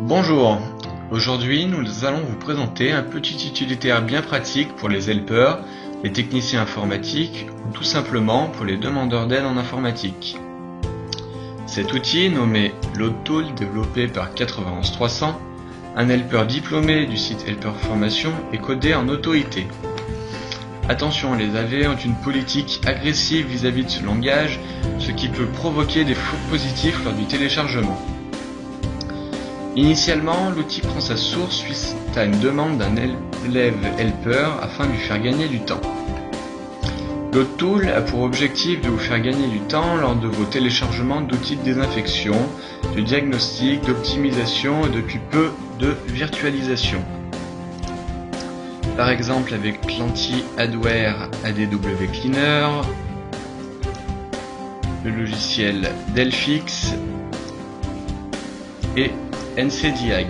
Bonjour, aujourd'hui nous allons vous présenter un petit utilitaire bien pratique pour les helpers, les techniciens informatiques ou tout simplement pour les demandeurs d'aide en informatique. Cet outil, nommé LoadTool, développé par 91300, un helper diplômé du site Helper Formation, est codé en auto-IT. Attention, les AV ont une politique agressive vis-à-vis de ce langage, ce qui peut provoquer des faux positifs lors du téléchargement. Initialement, l'outil prend sa source suite à une demande d'un élève helper afin de lui faire gagner du temps. LoadTool a pour objectif de vous faire gagner du temps lors de vos téléchargements d'outils de désinfection, de diagnostic, d'optimisation et depuis peu de virtualisation. Par exemple avec l'anti-adware ADW Cleaner, le logiciel Delphix et NCDIAG.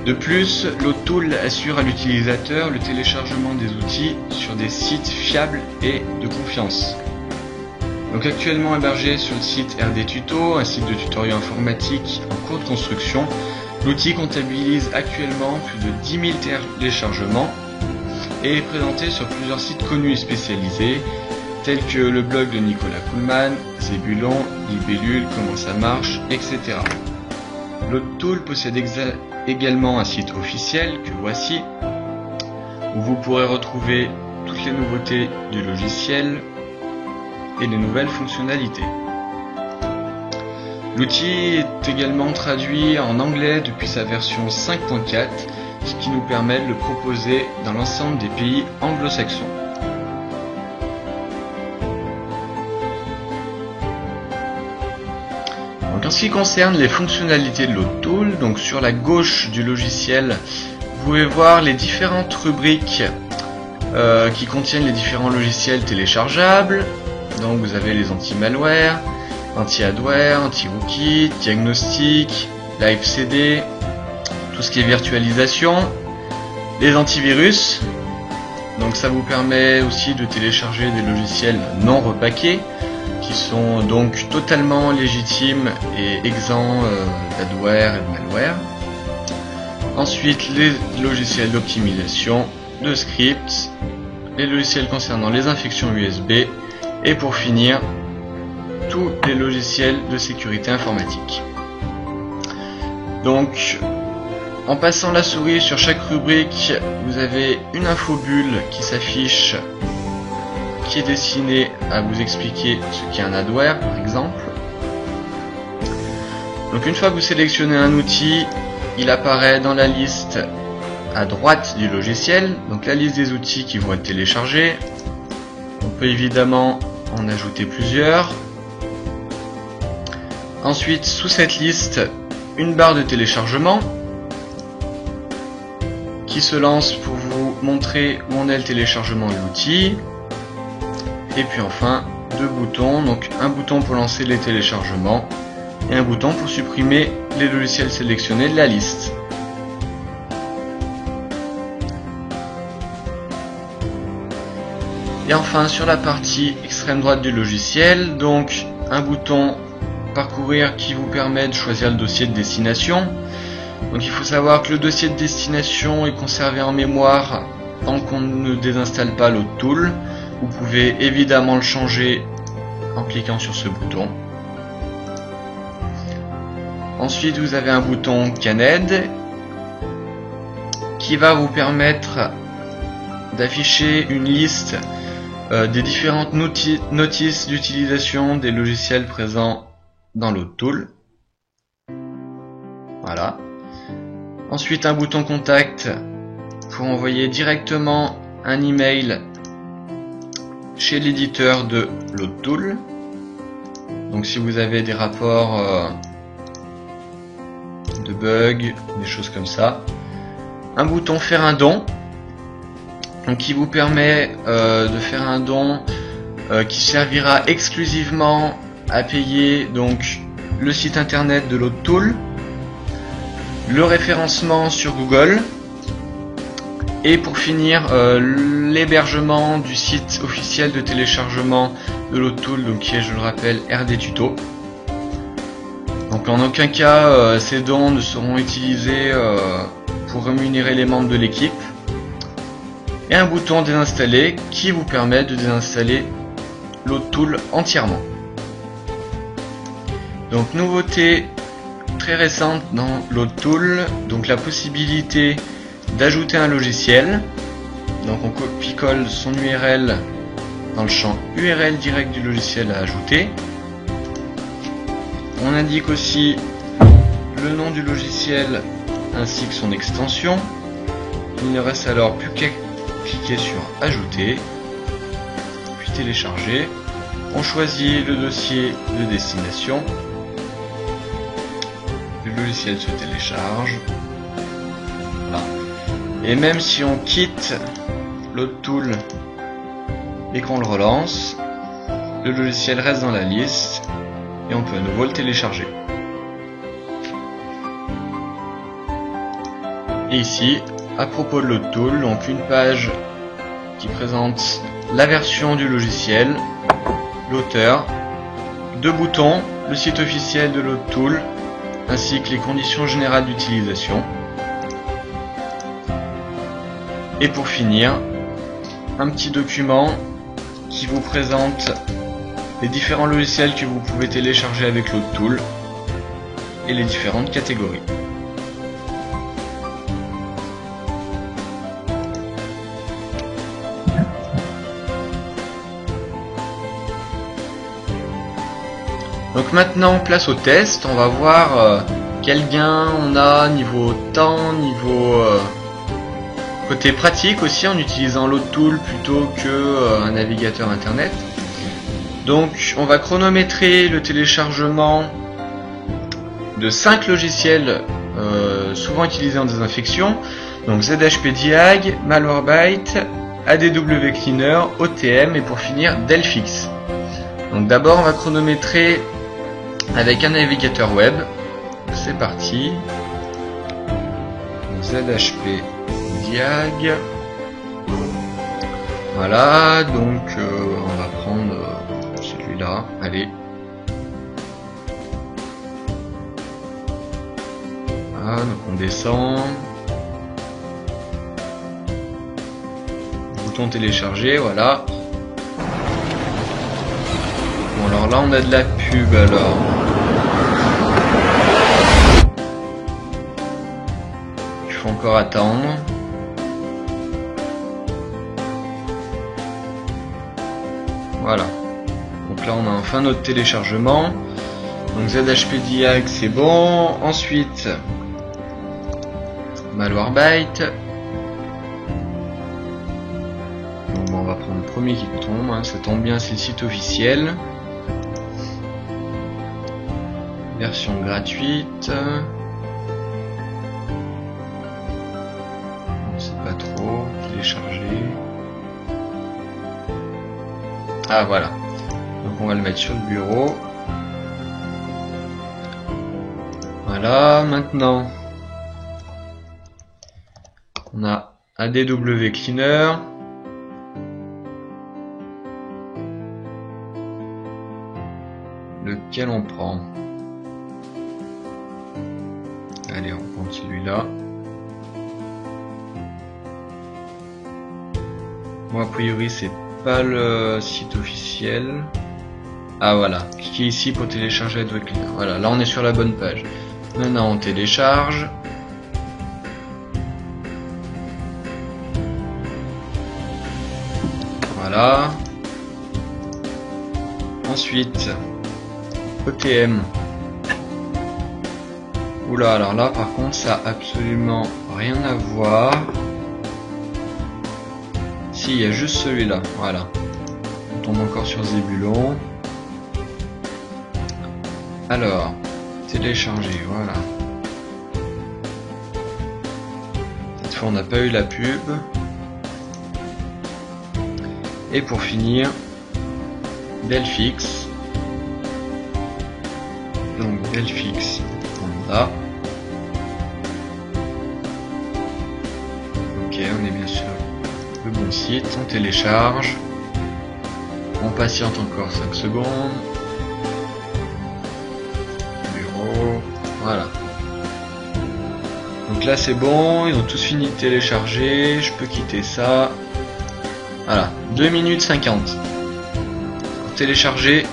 De plus, LoadTool assure à l'utilisateur le téléchargement des outils sur des sites fiables et de confiance. Donc actuellement hébergé sur le site RD Tuto, un site de tutoriel informatique en cours de construction, l'outil comptabilise actuellement plus de 10 000 téléchargements et est présenté sur plusieurs sites connus et spécialisés tels que le blog de Nicolas Kuhlmann, Zébulon, Libellule, Comment ça marche, etc. LoadTool possède également un site officiel que voici, où vous pourrez retrouver toutes les nouveautés du logiciel et les nouvelles fonctionnalités. L'outil est également traduit en anglais depuis sa version 5.4, ce qui nous permet de le proposer dans l'ensemble des pays anglo-saxons. En ce qui concerne les fonctionnalités de LoadTool, donc sur la gauche du logiciel, vous pouvez voir les différentes rubriques qui contiennent les différents logiciels téléchargeables. Donc vous avez les anti-malware, anti-adware, anti-rookie, diagnostic, live CD, tout ce qui est virtualisation, les antivirus. Donc ça vous permet aussi de télécharger des logiciels non repackés, qui sont donc totalement légitimes et exempts d'adware et de malware. Ensuite, les logiciels d'optimisation, de scripts, les logiciels concernant les infections USB et pour finir, tous les logiciels de sécurité informatique. Donc, en passant la souris sur chaque rubrique, vous avez une infobulle qui s'affiche, qui est destiné à vous expliquer ce qu'est un adware par exemple. Donc une fois que vous sélectionnez un outil, il apparaît dans la liste à droite du logiciel, donc la liste des outils qui vont être téléchargés. On peut évidemment en ajouter plusieurs. Ensuite, sous cette liste, une barre de téléchargement qui se lance pour vous montrer où en est le téléchargement de l'outil. Et puis enfin, deux boutons, donc un bouton pour lancer les téléchargements et un bouton pour supprimer les logiciels sélectionnés de la liste. Et enfin, sur la partie extrême droite du logiciel, donc un bouton parcourir qui vous permet de choisir le dossier de destination. Donc il faut savoir que le dossier de destination est conservé en mémoire tant qu'on ne désinstalle pas LoadTool. Vous pouvez évidemment le changer en cliquant sur ce bouton. Ensuite, vous avez un bouton Canned qui va vous permettre d'afficher une liste des différentes notices d'utilisation des logiciels présents dans LoadTool. Voilà. Ensuite, un bouton Contact pour envoyer directement un email chez l'éditeur de LoadTool. Donc si vous avez des rapports de bugs, des choses comme ça. Un bouton faire un don, donc qui vous permet de faire un don qui servira exclusivement à payer donc le site internet de LoadTool, le référencement sur Google et pour finir l'hébergement du site officiel de téléchargement de LoadTool, donc qui est, je le rappelle, RD Tuto. Donc en aucun cas ces dons ne seront utilisés pour rémunérer les membres de l'équipe. Et un bouton désinstaller qui vous permet de désinstaller l'Autool entièrement. Donc nouveauté très récente dans l'Autool, donc la possibilité d'ajouter un logiciel. Donc on copie-colle son URL dans le champ URL direct du logiciel à ajouter. On indique aussi le nom du logiciel ainsi que son extension. Il ne reste alors plus qu'à cliquer sur ajouter, puis télécharger. On choisit le dossier de destination. Le logiciel se télécharge. Voilà. Et même si on quitte l'Autool et qu'on le relance, le logiciel reste dans la liste et on peut à nouveau le télécharger. Et ici, à propos de l'Autool, donc une page qui présente la version du logiciel, l'auteur, 2 boutons, le site officiel de l'Autool, ainsi que les conditions générales d'utilisation. Et pour finir, un petit document qui vous présente les différents logiciels que vous pouvez télécharger avec l'Autool et les différentes catégories. Donc maintenant place au test, on va voir quel gain on a niveau temps, niveau côté pratique aussi en utilisant l'Autool plutôt que un navigateur internet. Donc on va chronométrer le téléchargement de 5 logiciels souvent utilisés en désinfection, donc ZHP Diag, Malwarebytes, ADW Cleaner, OTM et pour finir Delphix. Donc d'abord on va chronométrer avec un navigateur web. C'est parti. ZHP Diag. Voilà, donc on va prendre celui-là. Allez. Voilà, donc on descend. Bouton télécharger, voilà. Bon alors là on a de la pub alors. Il faut encore attendre. Voilà. Donc là on a enfin notre téléchargement. Donc ZHP Diag c'est bon. Ensuite Malwarebytes. Donc on va prendre le premier qui tombe, hein. Ça tombe bien, c'est le site officiel. Version gratuite. On sait pas trop. Télécharger. Ah voilà. Donc on va le mettre sur le bureau. Voilà, maintenant on a ADW Cleaner. Lequel on prend? Allez, on prend celui-là. Bon, a priori, c'est pas le site officiel. Ah voilà, cliquez ici pour télécharger ADW Cleaner. Voilà, là on est sur la bonne page. Maintenant on télécharge. Voilà. Ensuite, OTM. Oula, alors là par contre ça a absolument rien à voir. Si, il y a juste celui-là, voilà. On tombe encore sur Zébulon. Alors, télécharger, voilà. Cette fois on n'a pas eu la pub. Et pour finir, Delphix. Donc Delphix, on a. Ok, on est bien sûr le bon site, on télécharge. On patiente encore 5 secondes. Bureau. Voilà. Donc là c'est bon, ils ont tous fini de télécharger, je peux quitter ça. Voilà, 2 minutes 50 pour télécharger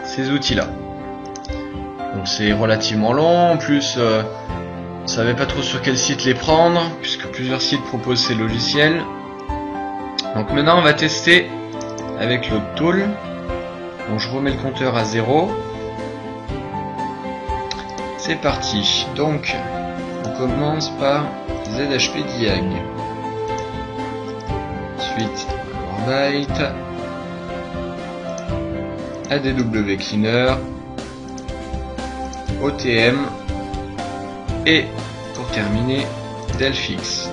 ces outils-là. Donc c'est relativement long, en plus on savait pas trop sur quel site les prendre, puisque plusieurs sites proposent ces logiciels. Donc maintenant on va tester avec l'autre tool. Donc je remets le compteur à 0. C'est parti. Donc on commence par ZHP Diag. Ensuite Byte, ADW Cleaner, OTM et pour terminer Delphix.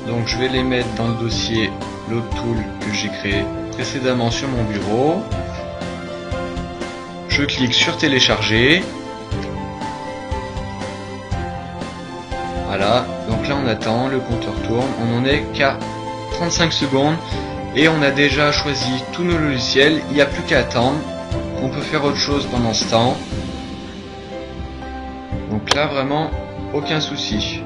Donc je vais les mettre dans le dossier l'autre tool que j'ai créé précédemment sur mon bureau. Je clique sur télécharger. Voilà, donc là on attend, le compteur tourne, on n'en est qu'à 35 secondes et on a déjà choisi tous nos logiciels, il n'y a plus qu'à attendre, on peut faire autre chose pendant ce temps. Donc là vraiment aucun souci.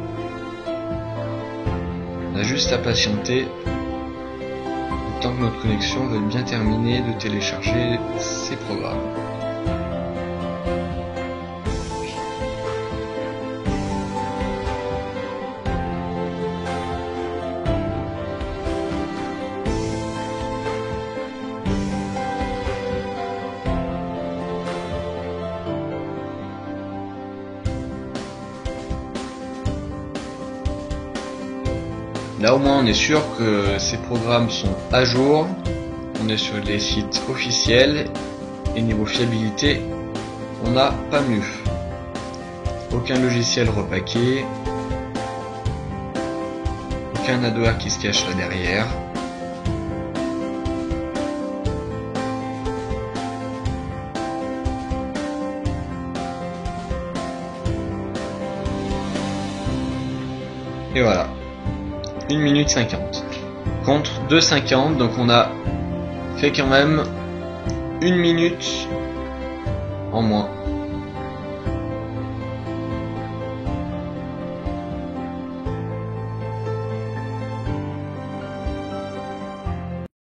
On a juste à patienter le temps que notre connexion veuille bien terminer de télécharger ces programmes. Là au moins on est sûr que ces programmes sont à jour, on est sur les sites officiels et niveau fiabilité on n'a pas mieux. Aucun logiciel repaqué, aucun adware qui se cache là derrière. Et voilà. 1 minute 50 contre 2,50, donc on a fait quand même 1 minute en moins.